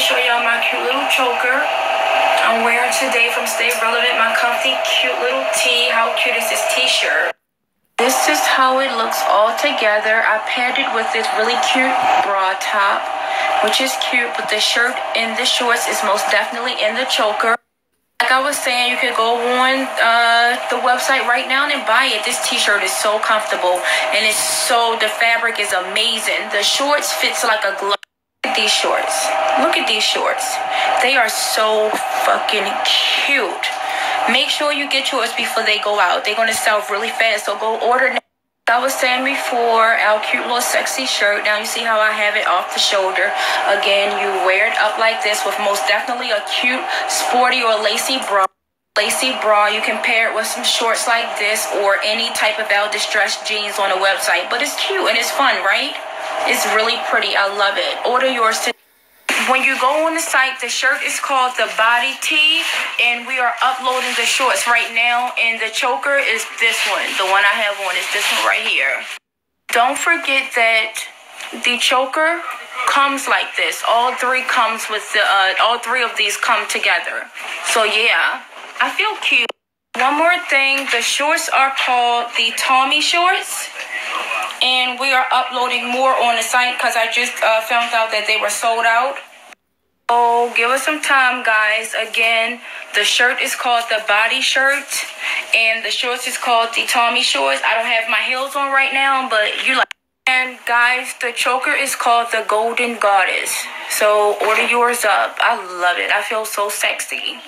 to show y'all my cute little choker I'm wearing today from Stay Relevant, my comfy, cute little tee. How cute is this t-shirt? This is how it looks all together. I paired it with this really cute bra top, which is cute, but the shirt and the shorts is most definitely in the choker. Like I was saying, you could go on the website right now and buy it. This t-shirt is so comfortable, and the fabric is amazing. The shorts fits like a glove. Look at these shorts. Look at these shorts. They are so fucking cute. Make sure you get yours before they go out. They're going to sell really fast, so go order now. I was saying before, our cute little sexy shirt. Now you see how I have it off the shoulder. Again, you wear it up like this with most definitely a cute, sporty or lacy bra. You can pair it with some shorts like this or any type of distressed jeans on a website. But it's cute and it's fun, right? It's really pretty. I love it. Order yours today. When you go on the site, the shirt is called the Body Tee, and we are uploading the shorts right now, and the choker is this one. The one I have on is this one right here. Don't forget that the choker comes like this. All three comes with all three of these come together. So yeah, I feel cute. One more thing, the shorts are called the Tommy shorts, and we are uploading more on the site because I just found out that they were sold out. So give us some time, guys. Again, the shirt is called the Body Shirt, and the shorts is called the Tommy shorts. I don't have my heels on right now, but you like. And guys, the choker is called the Golden Goddess. So order yours up. I love it. I feel so sexy.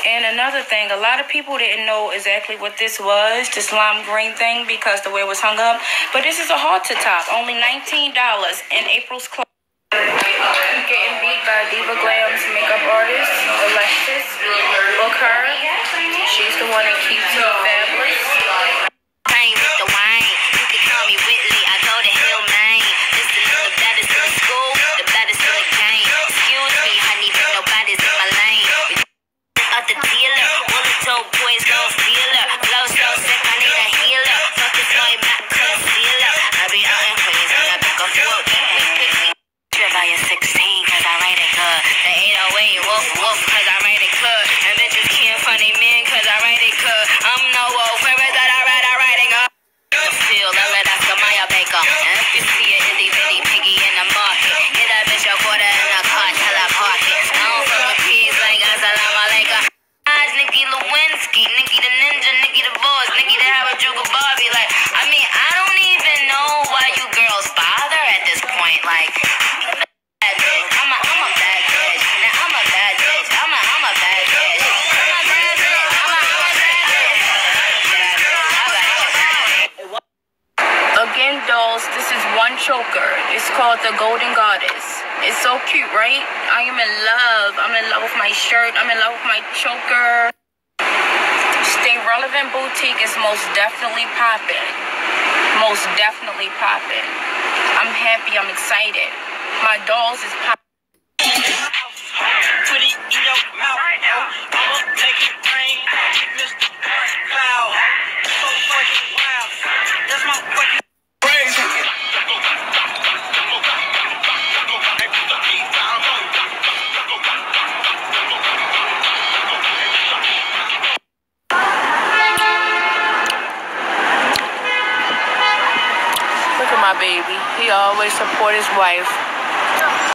And another thing, a lot of people didn't know exactly what this was, this lime green thing, because the way it was hung up. But this is a halter top, only $19 in April's clothes. Getting beat by Diva Glam's makeup artist, Alexis. Book her. She's the one that keeps me fabulous. Playing with the wine. You can call me Whitley. I go to Hill, Maine. Listen to the baddest in the school, the baddest in the game. Excuse me, honey, but nobody's in my lane. The dealer, all the dope boys gon' steal her. Flow so sick, I need a healer. Fuck this boy back, concealer. I be out in Queens, on the back of wood. Trip by your 16, cause I write it good. The 808, woof woof, cause I write it good. And bitches can't funny men, cause I write it good. I'm no wolf, where is that I write it up? The feel, I read Oscar Mayer Baker. And if you see a itty bitty piggy in the market, get that bitch a quarter in a car till I park it. I don't fuck with peas like Assalamu alaikum. Nicki Lewinsky, Nicki the Ninja, Nicki the Boss, Nicki the Harajuku Barbie. Like, I mean, I don't even know why you girls bother at this point. Like, I'm a bad bitch. Now I'm a bad bitch. I'm a bad bitch. I'm a bad bitch. Again, dolls, this is one choker. It's called the Golden Goddess. It's so cute, right? I am in love. I'm in love with my shirt. I'm in love with my choker. Stay Relevant Boutique is most definitely popping. Most definitely popping. I'm happy. I'm excited. My dolls is popping. Put it in your mouth. I'ma take it rain. Mr. Cloud. So fucking wild. That's my fucking crazy. Look at my baby. He always support his wife.